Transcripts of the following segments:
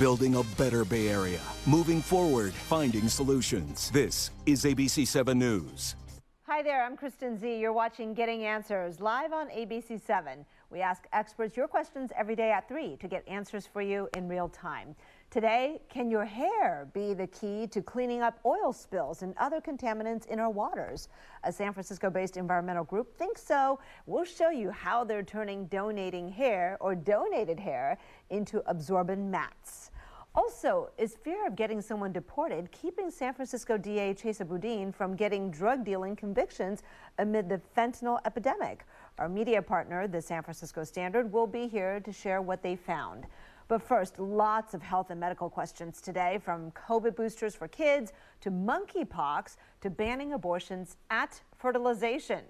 building a better Bay Area. Moving forward, finding solutions. This is ABC7 News. Hi there, I'm Kristen Z. You're watching Getting Answers live on ABC7. We ask experts your questions every day at 3 to get answers for you in real time. Today, can your hair be the key to cleaning up oil spills and other contaminants in our waters? A San Francisco-based environmental group thinks so. We'll show you how they're turning donating hair or donated hair into absorbent mats. Also, is fear of getting someone deported keeping San Francisco DA Chesa Boudin from getting drug dealing convictions amid the fentanyl epidemic? Our media partner, the San Francisco Standard, will be here to share what they found. But first, lots of health and medical questions today, from COVID boosters for kids to monkeypox to banning abortions at fertilization.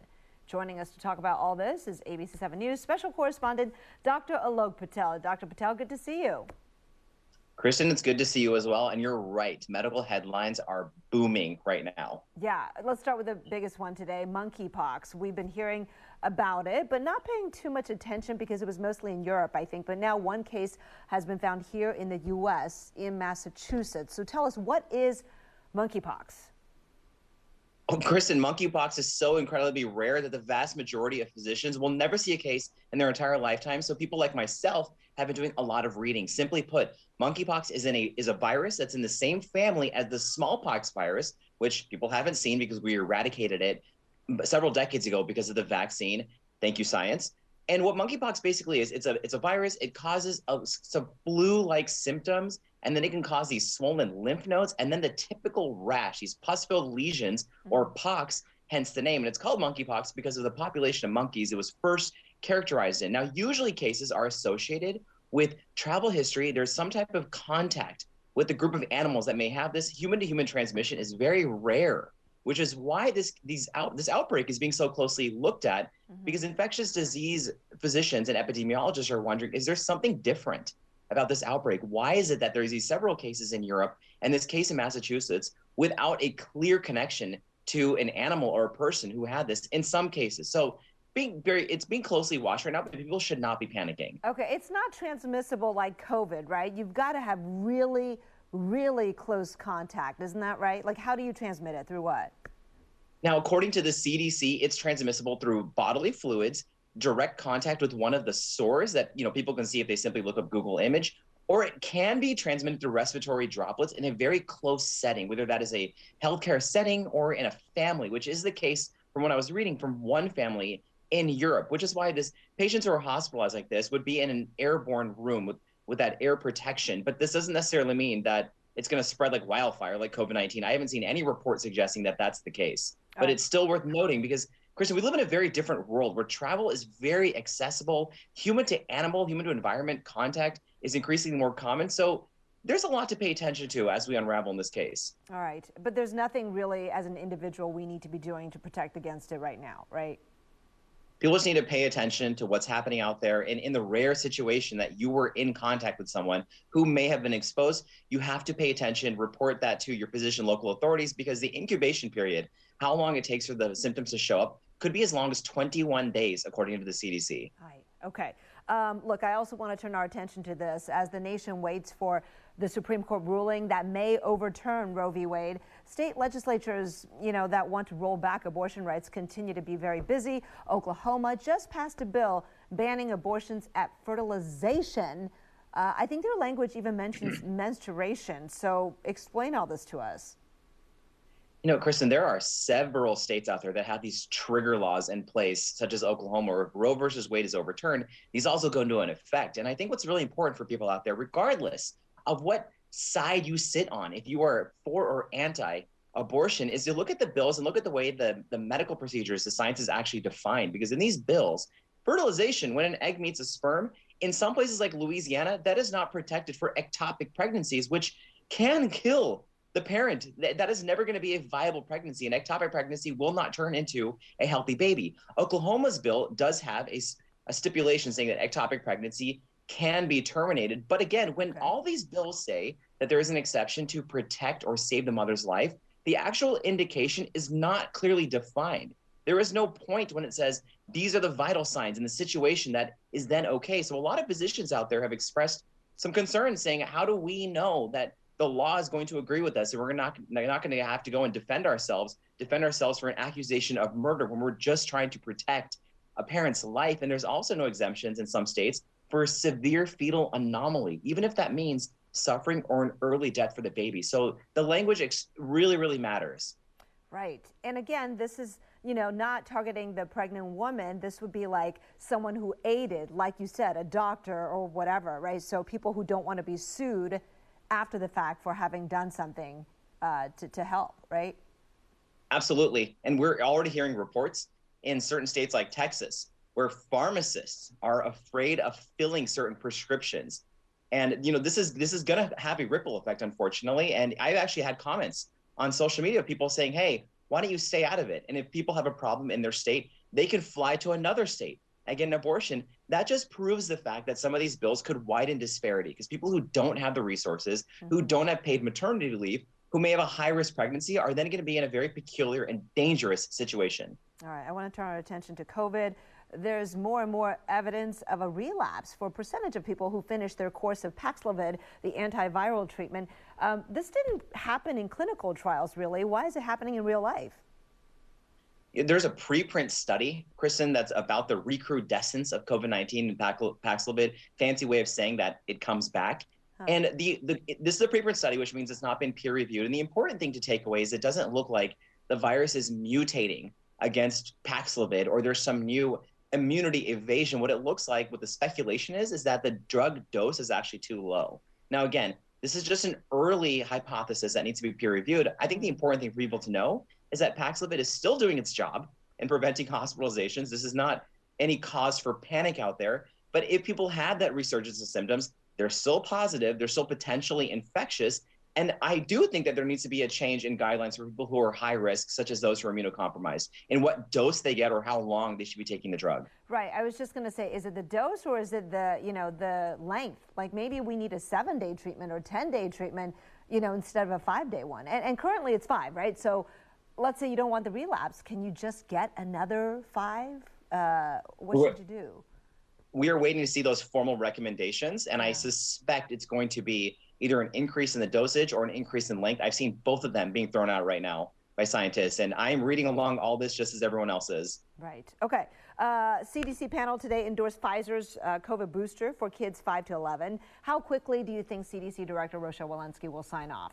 Joining us to talk about all this is ABC7 News special correspondent Dr. Alok Patel. Dr. Patel, good to see you. Kristen, it's good to see you as well. And you're right. Medical headlines are booming right now. Yeah, let's start with the biggest one today, monkeypox. We've been hearing about it, but not paying too much attention because it was mostly in Europe, I think. But now one case has been found here in the U.S., in Massachusetts. So tell us, what is monkeypox? Oh, Kristen, monkeypox is so incredibly rare that the vast majority of physicians will never see a case in their entire lifetime. So people like myself have been doing a lot of reading. Simply put, monkeypox is a virus that's in the same family as the smallpox virus, which people haven't seen because we eradicated it several decades ago because of the vaccine. Thank you, science. And what monkeypox basically is, it's a virus. It causes some flu-like symptoms, and then it can cause these swollen lymph nodes, and then the typical rash, these pus-filled lesions, or pox, hence the name. And it's called monkeypox because of the population of monkeys it was first characterized in. Now, usually cases are associated with travel history. There's some type of contact with a group of animals that may have this. Human-to-human transmission is very rare, which is why this outbreak is being so closely looked at, because infectious disease physicians and epidemiologists are wondering, is there something different about this outbreak? Why is it that there's these several cases in Europe and this case in Massachusetts without a clear connection to an animal or a person who had this in some cases? So it's being closely watched right now, but people should not be panicking. Okay, it's not transmissible like COVID, right? You've got to have really close contact, isn't that right? Like, how do you transmit it? Through what? Now, according to the CDC, it's transmissible through bodily fluids, direct contact with one of the sores that people can see if they simply look up Google image, or it can be transmitted through respiratory droplets in a very close setting, whether that is a healthcare setting or in a family, which is the case from what I was reading from one family in Europe, which is why patients who are hospitalized like this would be in an airborne room with that air protection. But this doesn't necessarily mean that it's going to spread like wildfire, like COVID-19. I haven't seen any report suggesting that that's the case. But it's still worth noting because, Kristen, we live in a very different world where travel is very accessible. Human to animal, human to environment contact is increasingly more common. So there's a lot to pay attention to as we unravel in this case. All right. But there's nothing really as an individual we need to be doing to protect against it right now, right? People just need to pay attention to what's happening out there. And in the rare situation that you were in contact with someone who may have been exposed, you have to pay attention, report that to your physician, local authorities, because the incubation period, how long it takes for the symptoms to show up, could be as long as 21 days, according to the CDC. Right. Okay. Look, I also want to turn our attention to this as the nation waits for the Supreme Court ruling that may overturn Roe v. Wade. State legislatures, that want to roll back abortion rights continue to be very busy. Oklahoma just passed a bill banning abortions at fertilization. I think their language even mentions menstruation. So explain all this to us. Kristen, there are several states out there that have these trigger laws in place, such as Oklahoma, where if Roe versus Wade is overturned, these also go into an effect. And I think what's really important for people out there, regardless of what side you sit on, if you are for or anti-abortion, is to look at the bills and look at the way the medical procedures, the science is actually defined. Because in these bills, fertilization, when an egg meets a sperm, in some places like Louisiana, that is not protected for ectopic pregnancies, which can kill the parent. That is never going to be a viable pregnancy. An ectopic pregnancy will not turn into a healthy baby. Oklahoma's bill does have a stipulation saying that ectopic pregnancy can be terminated. But again, when all these bills say that there is an exception to protect or save the mother's life, the actual indication is not clearly defined. There is no point when it says these are the vital signs in the situation that is then okay. So a lot of physicians out there have expressed some concerns saying, how do we know that the law is going to agree with us and we're not going to have to go and defend ourselves for an accusation of murder when we're just trying to protect a parent's life? And there's also no exemptions in some states for severe fetal anomaly, even if that means suffering or an early death for the baby. So the language really, really matters. Right. And again, this is, not targeting the pregnant woman. This would be like someone who aided, like you said, a doctor or whatever, right? So people who don't want to be sued after the fact for having done something to help, right? Absolutely. And we're already hearing reports in certain states like Texas where pharmacists are afraid of filling certain prescriptions. And, this is going to have a ripple effect, unfortunately. And I've actually had comments on social media, people saying, hey, why don't you stay out of it? And if people have a problem in their state, they can fly to another state and get an abortion. That just proves the fact that some of these bills could widen disparity, because people who don't have the resources, who don't have paid maternity leave, who may have a high-risk pregnancy, are then going to be in a very peculiar and dangerous situation. All right, I want to turn our attention to COVID. There's more and more evidence of a relapse for a percentage of people who finish their course of Paxlovid, the antiviral treatment. This didn't happen in clinical trials, really. Why is it happening in real life? There's a preprint study, Kristen, that's about the recrudescence of COVID-19 and Paxlovid. Fancy way of saying that it comes back. And this is a preprint study, which means it's not been peer reviewed. And the important thing to take away is it doesn't look like the virus is mutating against Paxlovid or there's some new immunity evasion. What it looks like, what the speculation is that the drug dose is actually too low. Now, again, this is just an early hypothesis that needs to be peer reviewed. I think the important thing for people to know is that Paxlovid is still doing its job in preventing hospitalizations. This is not any cause for panic out there. But if people had that resurgence of symptoms, they're still positive, they're still potentially infectious. And I do think that there needs to be a change in guidelines for people who are high risk, such as those who are immunocompromised, in what dose they get or how long they should be taking the drug. Right. I was just going to say, is it the dose or is it the, the length? Like maybe we need a 7-day treatment or 10-day treatment, instead of a 5-day one. And currently it's 5, right? So let's say you don't want the relapse. Can you just get another 5? What should you do? We are waiting to see those formal recommendations, and I suspect it's going to be either an increase in the dosage or an increase in length. I've seen both of them being thrown out right now by scientists, and I am reading along all this just as everyone else is. Right. Okay. CDC panel today endorsed Pfizer's COVID booster for kids 5 to 11. How quickly do you think CDC Director Rochelle Walensky will sign off?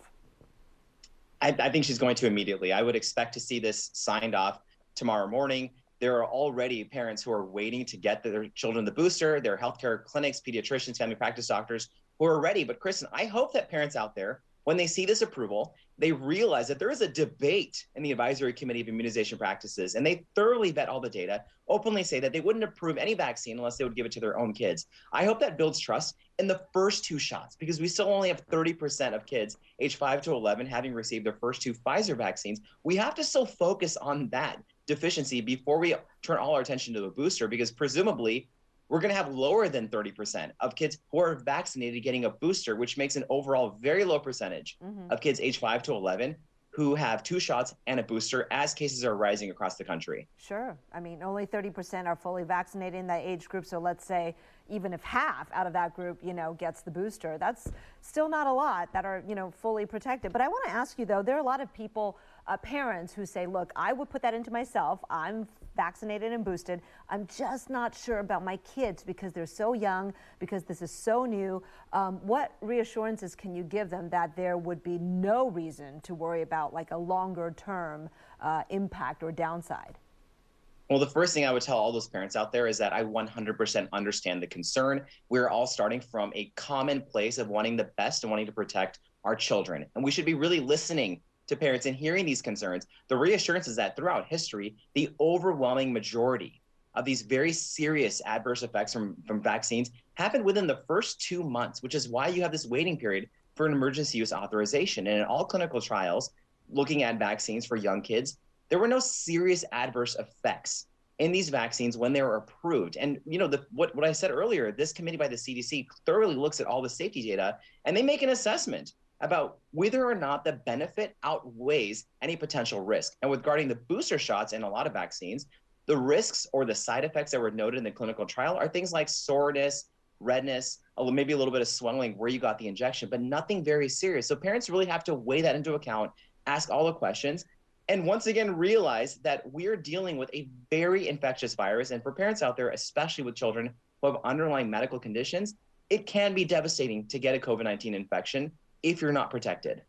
I think she's going to immediately. I would expect to see this signed off tomorrow morning. There are already parents who are waiting to get their children the booster. There are healthcare clinics, pediatricians, family practice doctors who are ready. But Kristen, I hope that parents out there, when they see this approval, they realize that there is a debate in the Advisory Committee of Immunization Practices, and they thoroughly vet all the data, openly say that they wouldn't approve any vaccine unless they would give it to their own kids. I hope that builds trust in the first 2 shots, because we still only have 30% of kids age 5 to 11 having received their first 2 Pfizer vaccines. We have to still focus on that deficiency before we turn all our attention to the booster, because presumably we're going to have lower than 30% of kids who are vaccinated getting a booster, which makes an overall very low percentage of kids age 5 to 11 who have 2 shots and a booster as cases are rising across the country. Sure. I mean, only 30% are fully vaccinated in that age group. So let's say even if half out of that group, gets the booster, that's still not a lot that are, fully protected. But I want to ask you, though, there are a lot of people, parents who say, look, I would put that into myself. I'm vaccinated and boosted. I'm just not sure about my kids because they're so young, because this is so new. What reassurances can you give them that there would be no reason to worry about like a longer term impact or downside? Well, the first thing I would tell all those parents out there is that I 100% understand the concern. We're all starting from a common place of wanting the best and wanting to protect our children. And we should be really listening to parents and hearing these concerns. The reassurance is that throughout history, the overwhelming majority of these very serious adverse effects from vaccines happened within the first 2 months, which is why you have this waiting period for an emergency use authorization. And in all clinical trials looking at vaccines for young kids, there were no serious adverse effects in these vaccines when they were approved. And what I said earlier, this committee by the CDC thoroughly looks at all the safety data, and they make an assessment about whether or not the benefit outweighs any potential risk. And regarding the booster shots in a lot of vaccines, the risks or the side effects that were noted in the clinical trial are things like soreness, redness, maybe a little bit of swelling where you got the injection, but nothing very serious. So parents really have to weigh that into account, ask all the questions, and once again realize that we're dealing with a very infectious virus. And for parents out there, especially with children who have underlying medical conditions, it can be devastating to get a COVID-19 infection if you're not protected.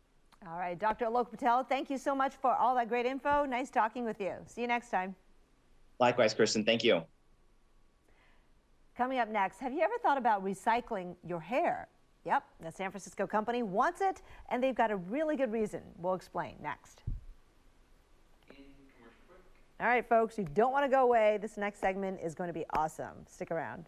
All right, Dr. Alok Patel, thank you so much for all that great info. Nice talking with you. See you next time. Likewise, Kristen. Thank you. Coming up next, have you ever thought about recycling your hair? Yep, the San Francisco company wants it, and they've got a really good reason. We'll explain next. All right, folks, you don't want to go away. This next segment is going to be awesome. Stick around.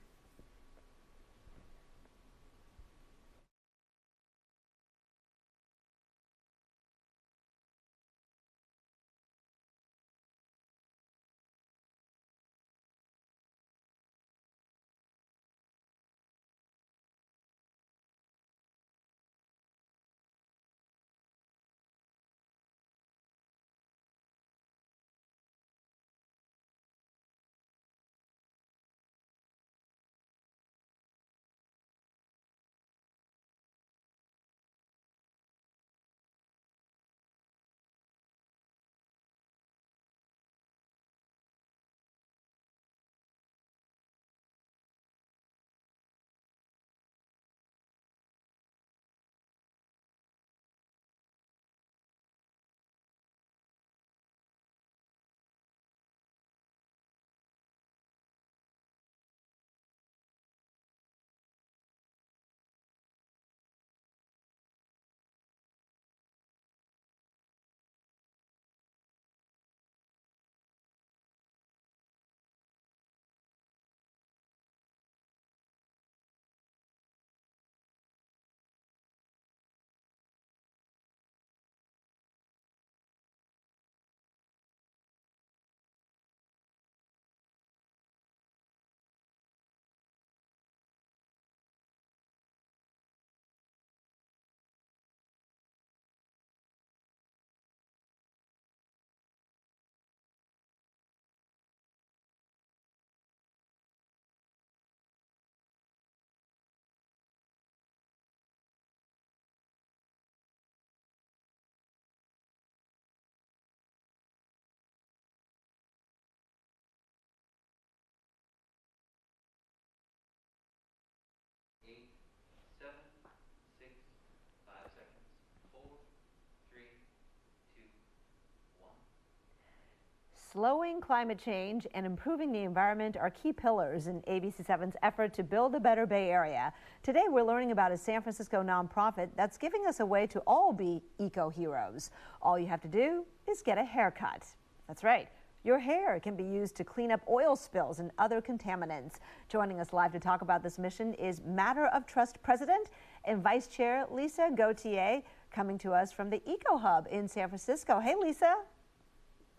Slowing climate change and improving the environment are key pillars in ABC7's effort to build a better Bay Area. Today, we're learning about a San Francisco nonprofit that's giving us a way to all be eco-heroes. All you have to do is get a haircut. That's right. Your hair can be used to clean up oil spills and other contaminants. Joining us live to talk about this mission is Matter of Trust President and Vice Chair Lisa Gautier, coming to us from the Eco Hub in San Francisco. Hey, Lisa.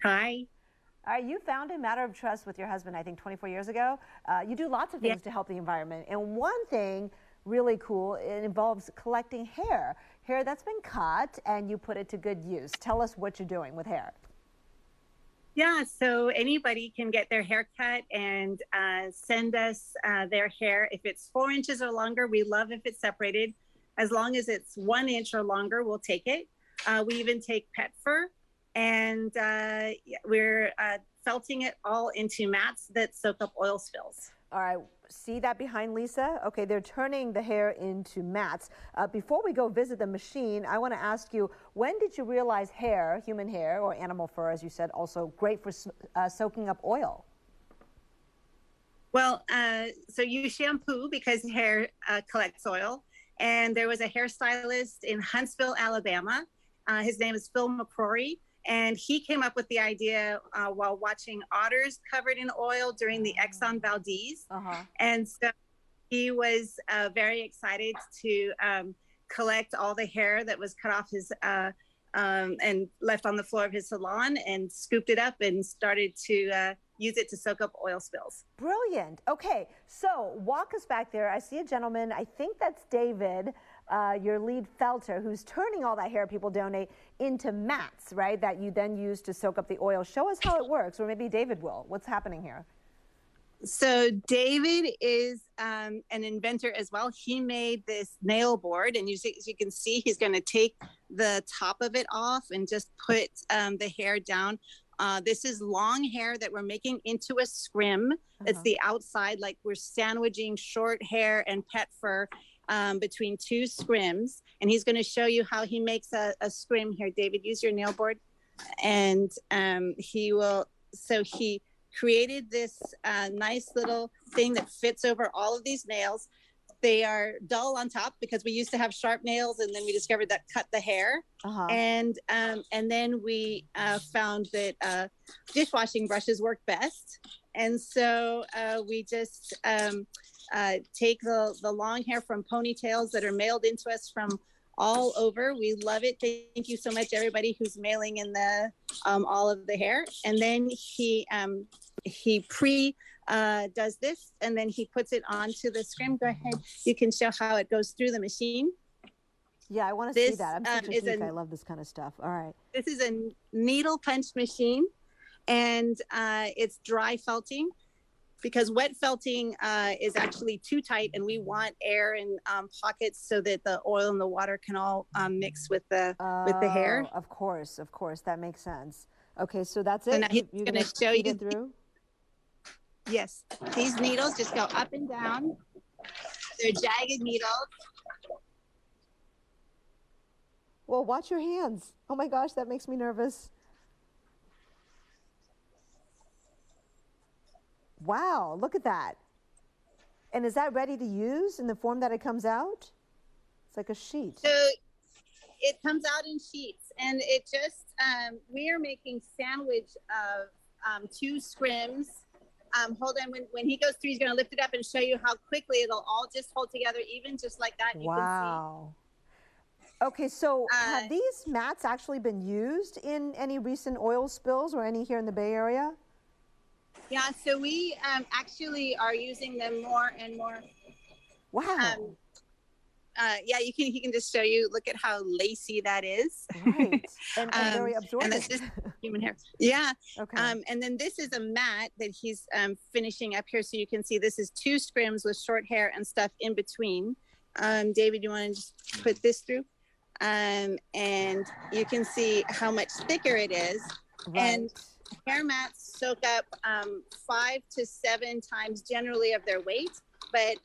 Hi. You founded Matter of Trust with your husband, I think, 24 years ago. You do lots of things to help the environment. And one thing really cool, it involves collecting hair that's been cut, and you put it to good use. Tell us what you're doing with hair. Yeah, so anybody can get their hair cut and send us their hair. If it's 4 inches or longer, we love if it's separated. As long as it's 1 inch or longer, we'll take it. We even take pet fur. And we're felting it all into mats that soak up oil spills. All right, see that behind Lisa? Okay, they're turning the hair into mats. Before we go visit the machine, I want to ask you, when did you realize hair, human hair or animal fur, as you said, also great for soaking up oil? Well, so you shampoo because hair collects oil. And there was a hairstylist in Huntsville, Alabama. His name is Phil McCrory. And he came up with the idea while watching otters covered in oil during the Exxon Valdez. And so he was very excited to collect all the hair that was cut off his and left on the floor of his salon, and scooped it up and started to use it to soak up oil spills. Brilliant. Okay, so walk us back there. I see a gentleman, I think that's David, your lead felter, who's turning all that hair people donate into mats, right, that you then use to soak up the oil. Show us how it works, or maybe David will. What's happening here? So David is an inventor as well. He made this nail board, and as you can see, he's going to take the top of it off and just put the hair down. This is long hair that we're making into a scrim. It's the outside, like we're sandwiching short hair and pet fur between two scrims. And he's going to show you how he makes a scrim here. David, use your nail board. And he created this nice little thing that fits over all of these nails. They are dull on top because we used to have sharp nails, and then we discovered that cut the hair. And then we found that dishwashing brushes work best. And so we just take the long hair from ponytails that are mailed into us from all over. We love it. Thank you so much, everybody who's mailing in the all of the hair. And then he does this, and then he puts it onto the scrim. Go ahead. You can show how it goes through the machine. Yeah, I want to see that. I'm such a geek. I love this kind of stuff. All right. This is a needle punch machine, and it's dry felting, because wet felting is actually too tight, and we want air in pockets so that the oil and the water can all mix with the hair. Of course, that makes sense. Okay, so that's it. So now he's going to show you through. Yes, these needles just go up and down. They're jagged needles. Well, watch your hands. Oh my gosh, that makes me nervous. Wow, look at that. And is that ready to use in the form that it comes out? It's like a sheet. So it comes out in sheets, and it just, we are making sandwich of 2 scrims. Hold on, when he goes through, he's gonna lift it up and show you how quickly it'll all just hold together, even just like that. Wow. Okay, so have these mats actually been used in any recent oil spills or any here in the Bay Area? Yeah, so we actually are using them more and more. Wow. Yeah, he can just show you. Look at how lacy that is. Right, and very absorbent. And that's just human hair. Yeah. Okay. And then this is a mat that he's finishing up here, so you can see this is 2 scrims with short hair and stuff in between. David, you want to just put this through? And you can see how much thicker it is. Right. And hair mats soak up 5 to 7 times generally of their weight, but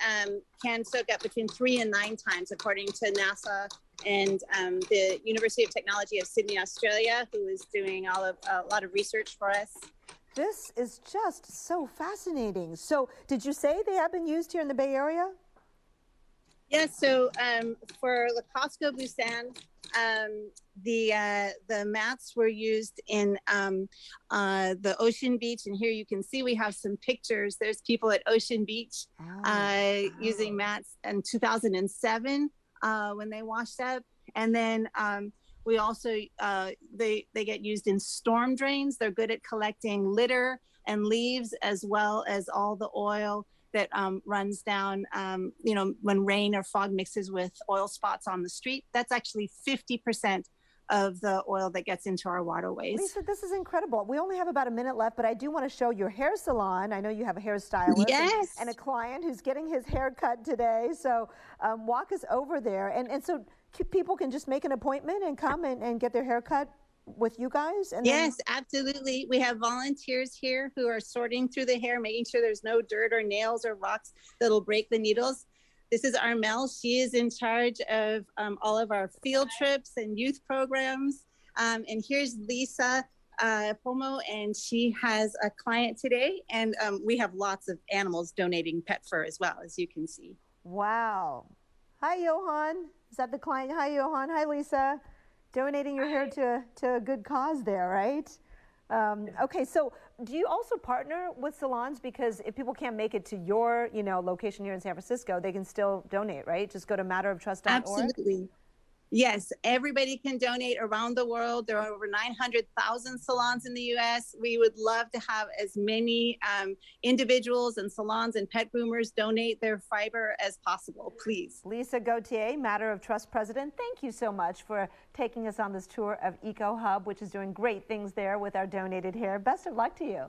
can soak up between 3 and 9 times, according to NASA and the University of Technology of Sydney, Australia, who is doing a lot of research for us. This is just so fascinating. So did you say they have been used here in the Bay Area? Yes, so for La Costco Busan, the mats were used in the Ocean Beach, and here you can see we have some pictures. There's people at Ocean Beach using mats in 2007 when they washed up, and then we also they get used in storm drains. They're good at collecting litter and leaves, as well as all the oil that runs down, when rain or fog mixes with oil spots on the street. That's actually 50% of the oil that gets into our waterways. Lisa, this is incredible. We only have about a minute left, but I do want to show your hair salon. I know you have a hairstylist. Yes. and a client who's getting his hair cut today. So walk us over there. And so people can just make an appointment and come and get their hair cut with you guys? And yes, absolutely. We have volunteers here who are sorting through the hair, making sure there's no dirt or nails or rocks that'll break the needles. This is Armel. She is in charge of all of our field trips and youth programs. And here's Lisa Pomo, and she has a client today. And we have lots of animals donating pet fur as well, as you can see. Wow. Hi, Johan. Is that the client? Hi, Johan. Hi, Lisa. Donating your hair to a good cause there, right? Okay, so do you also partner with salons? Because if people can't make it to your, location here in San Francisco, they can still donate, right? Just go to matteroftrust.org. Absolutely. Yes, everybody can donate around the world. There are over 900,000 salons in the U.S. We would love to have as many individuals and salons and pet groomers donate their fiber as possible, please. Lisa Gauthier, Matter of Trust President, thank you so much for taking us on this tour of Eco Hub, which is doing great things there with our donated hair. Best of luck to you.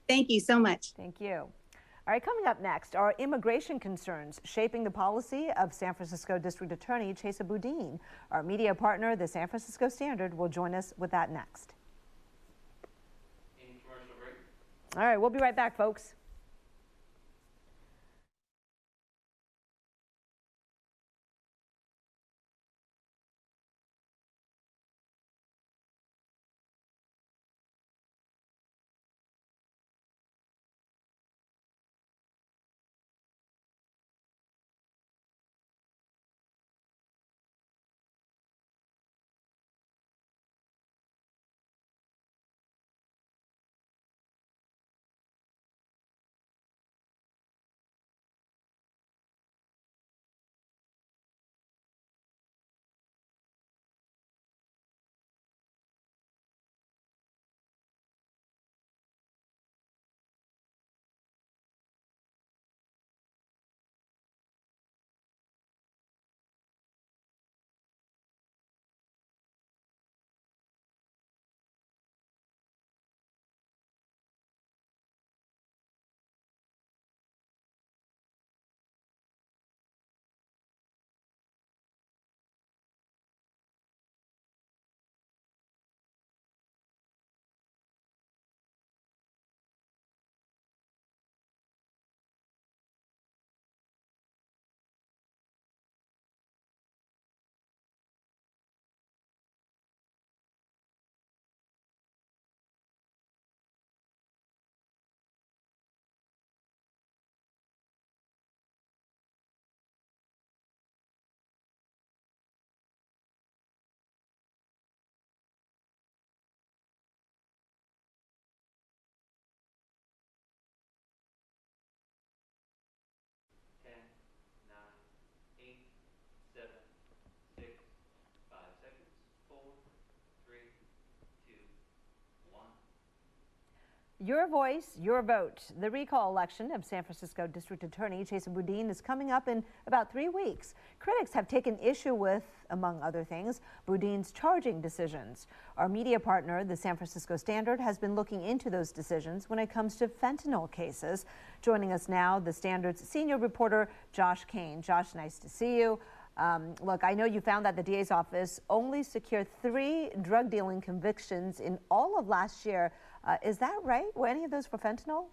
Thank you so much. Thank you. All right, coming up next are immigration concerns shaping the policy of San Francisco District Attorney Chesa Boudin. Our media partner, the San Francisco Standard, will join us with that next. Commercial break. All right, we'll be right back, folks. Your voice, your vote. The recall election of San Francisco District Attorney Chesa Boudin is coming up in about 3 weeks. Critics have taken issue with, among other things, Boudin's charging decisions. Our media partner, the San Francisco Standard, has been looking into those decisions when it comes to fentanyl cases. Joining us now, the Standard's senior reporter, Josh Kane. Josh, nice to see you. Look, I know you found that the DA's office only secured 3 drug dealing convictions in all of last year. Is that right? Were any of those for fentanyl?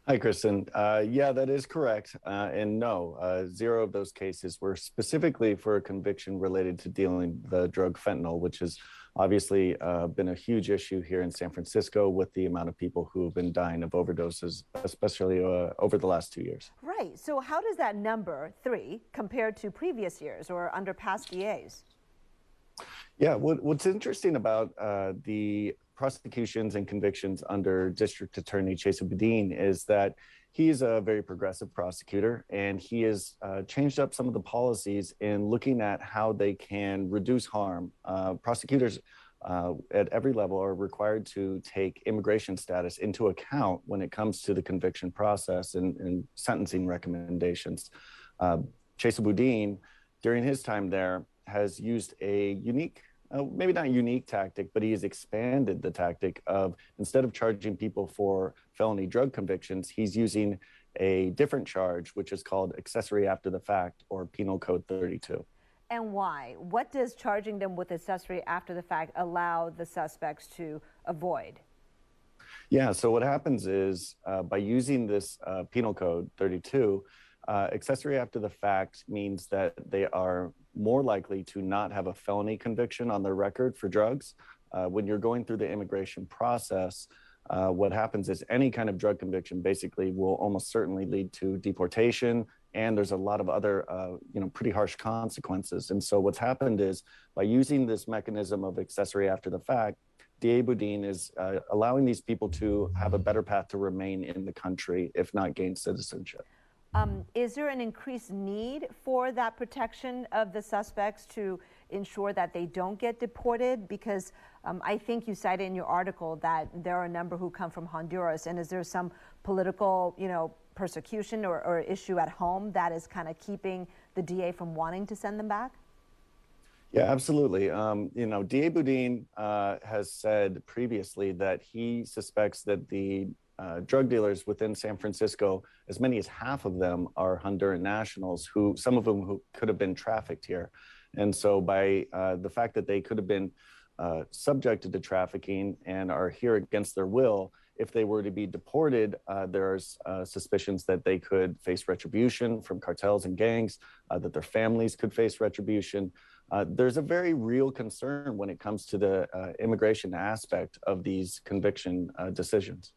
Hi, Kristen. Yeah, that is correct. And no, 0 of those cases were specifically for a conviction related to dealing the drug fentanyl, which has obviously been a huge issue here in San Francisco with the amount of people who have been dying of overdoses, especially over the last 2 years. Right. So how does that number, 3, compare to previous years or under past DAs? Yeah, what's interesting about the prosecutions and convictions under District Attorney Chesa Boudin is that he's a very progressive prosecutor, and he has changed up some of the policies in looking at how they can reduce harm. Prosecutors at every level are required to take immigration status into account when it comes to the conviction process and sentencing recommendations. Chesa Boudin, during his time there, has used a unique, maybe not unique tactic, but he has expanded the tactic of, instead of charging people for felony drug convictions, he's using a different charge, which is called accessory after the fact, or Penal Code 32. And why? What does charging them with accessory after the fact allow the suspects to avoid? Yeah, so what happens is by using this Penal Code 32, accessory after the fact means that they are more likely to not have a felony conviction on their record for drugs. When you're going through the immigration process, what happens is any kind of drug conviction basically will almost certainly lead to deportation, and there's a lot of other, pretty harsh consequences. And so what's happened is, by using this mechanism of accessory after the fact, DA Boudin is allowing these people to have a better path to remain in the country, if not gain citizenship. Is there an increased need for that protection of the suspects to ensure that they don't get deported? Because I think you cited in your article that there are a number who come from Honduras, and is there some political, persecution or issue at home that is kind of keeping the DA from wanting to send them back? Yeah, absolutely. DA Boudin has said previously that he suspects that the drug dealers within San Francisco, as many as half of them are Honduran nationals, who some of them who could have been trafficked here. And so by the fact that they could have been subjected to trafficking and are here against their will, if they were to be deported, there's suspicions that they could face retribution from cartels and gangs, that their families could face retribution. There's a very real concern when it comes to the immigration aspect of these conviction decisions.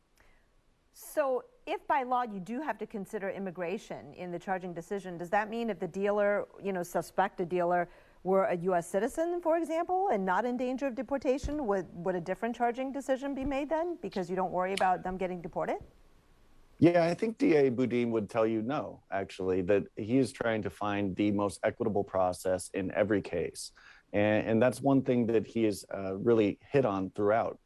So if by law you do have to consider immigration in the charging decision, does that mean if the dealer, suspected dealer, were a U.S. citizen, for example, and not in danger of deportation, would a different charging decision be made then, because you don't worry about them getting deported? Yeah, I think DA Boudin would tell you no, actually, that he is trying to find the most equitable process in every case. And that's one thing that he has really hit on throughout.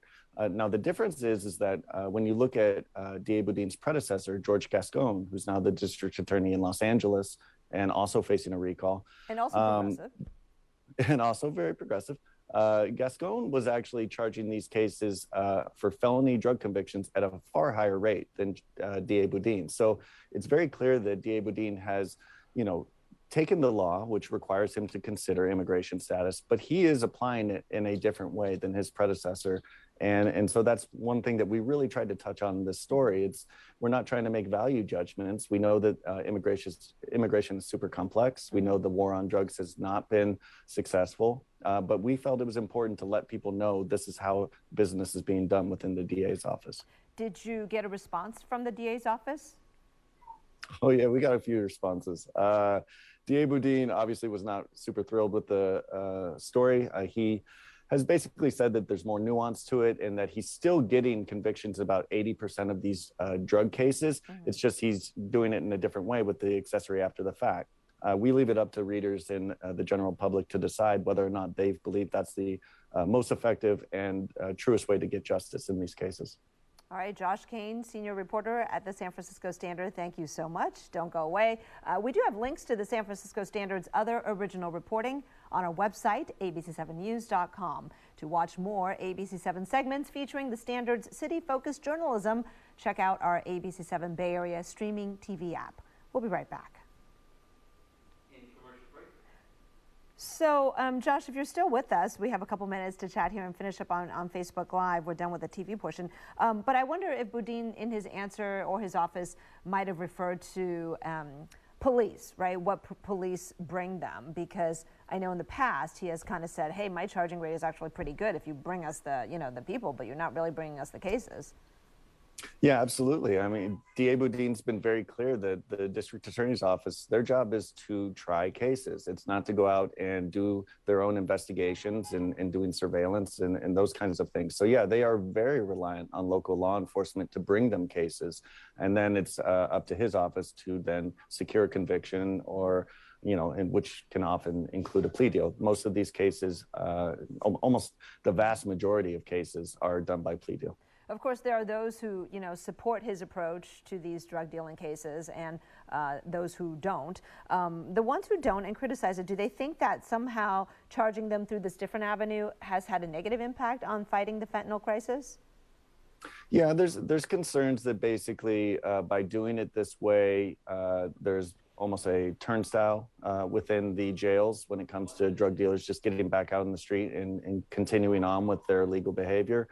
Now, the difference is that when you look at DA Boudin's predecessor, George Gascon, who's now the district attorney in Los Angeles and also facing a recall. And also progressive. And also very progressive. Gascon was actually charging these cases for felony drug convictions at a far higher rate than DA Boudin. So it's very clear that DA Boudin has, taken the law, which requires him to consider immigration status, but he is applying it in a different way than his predecessor. And so that's one thing that we really tried to touch on in this story. We're not trying to make value judgments. We know that immigration is super complex. We know the war on drugs has not been successful, but we felt it was important to let people know this is how business is being done within the DA's office. Did you get a response from the DA's office? Oh yeah, we got a few responses. DA Boudin obviously was not super thrilled with the story. He has basically said that there's more nuance to it and that he's still getting convictions about 80% of these drug cases. It's just he's doing it in a different way with the accessory after the fact. We leave it up to readers and the general public to decide whether or not they believe that's the most effective and truest way to get justice in these cases. All right, Josh Kane, senior reporter at the San Francisco Standard, thank you so much. Don't go away. We do have links to the San Francisco Standard's other original reporting on our website, abc7news.com. To watch more ABC7 segments featuring the Standard's city-focused journalism, check out our ABC7 Bay Area streaming TV app. We'll be right back. So, Josh, if you're still with us, we have a couple minutes to chat here and finish up on Facebook Live. We're done with the TV portion. But I wonder if Boudin, in his answer or his office, might have referred to police, right? What police bring them? Because I know in the past he has kind of said, hey, my charging rate is actually pretty good if you bring us the, the people, but you're not really bringing us the cases. Yeah, absolutely. I mean, DA Boudin's been very clear that the district attorney's office, their job is to try cases. It's not to go out and do their own investigations and doing surveillance and those kinds of things. So yeah, they are very reliant on local law enforcement to bring them cases. And then it's up to his office to then secure a conviction or, and which can often include a plea deal. Most of these cases, almost the vast majority of cases are done by plea deal. Of course, there are those who, support his approach to these drug dealing cases and those who don't. The ones who don't and criticize it, do they think that somehow charging them through this different avenue has had a negative impact on fighting the fentanyl crisis? Yeah, there's concerns that basically by doing it this way, there's almost a turnstile within the jails when it comes to drug dealers just getting back out in the street and continuing on with their illegal behavior.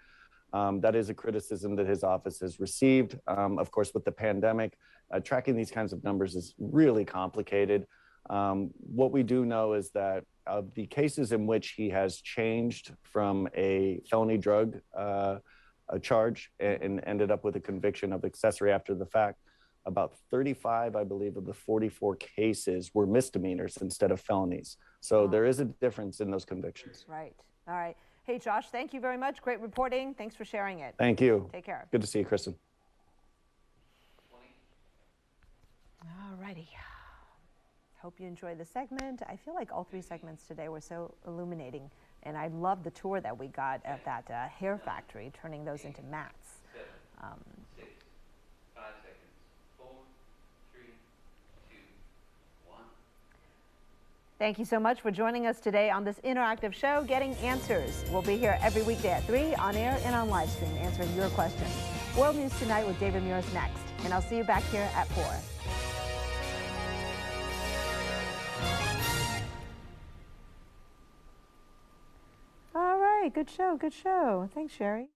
That is a criticism that his office has received. Of course, with the pandemic, tracking these kinds of numbers is really complicated. What we do know is that of the cases in which he has changed from a felony drug charge and ended up with a conviction of accessory after the fact, about 35, I believe, of the 44 cases were misdemeanors instead of felonies. So there is a difference in those convictions. Right. All right. Hey, Josh, thank you very much. Great reporting. Thanks for sharing it. Thank you. Take care. Good to see you, Kristen. All righty. Hope you enjoyed the segment. I feel like all three segments today were so illuminating, and I love the tour that we got at that hair factory, turning those into mats. 7, 6, 5 seconds. 4, 3, 2, 1. Thank you so much for joining us today on this interactive show, Getting Answers. We'll be here every weekday at 3 on air and on live stream answering your questions. World News Tonight with David Muir is next, and I'll see you back here at 4. All right, good show, good show. Thanks, Sherry.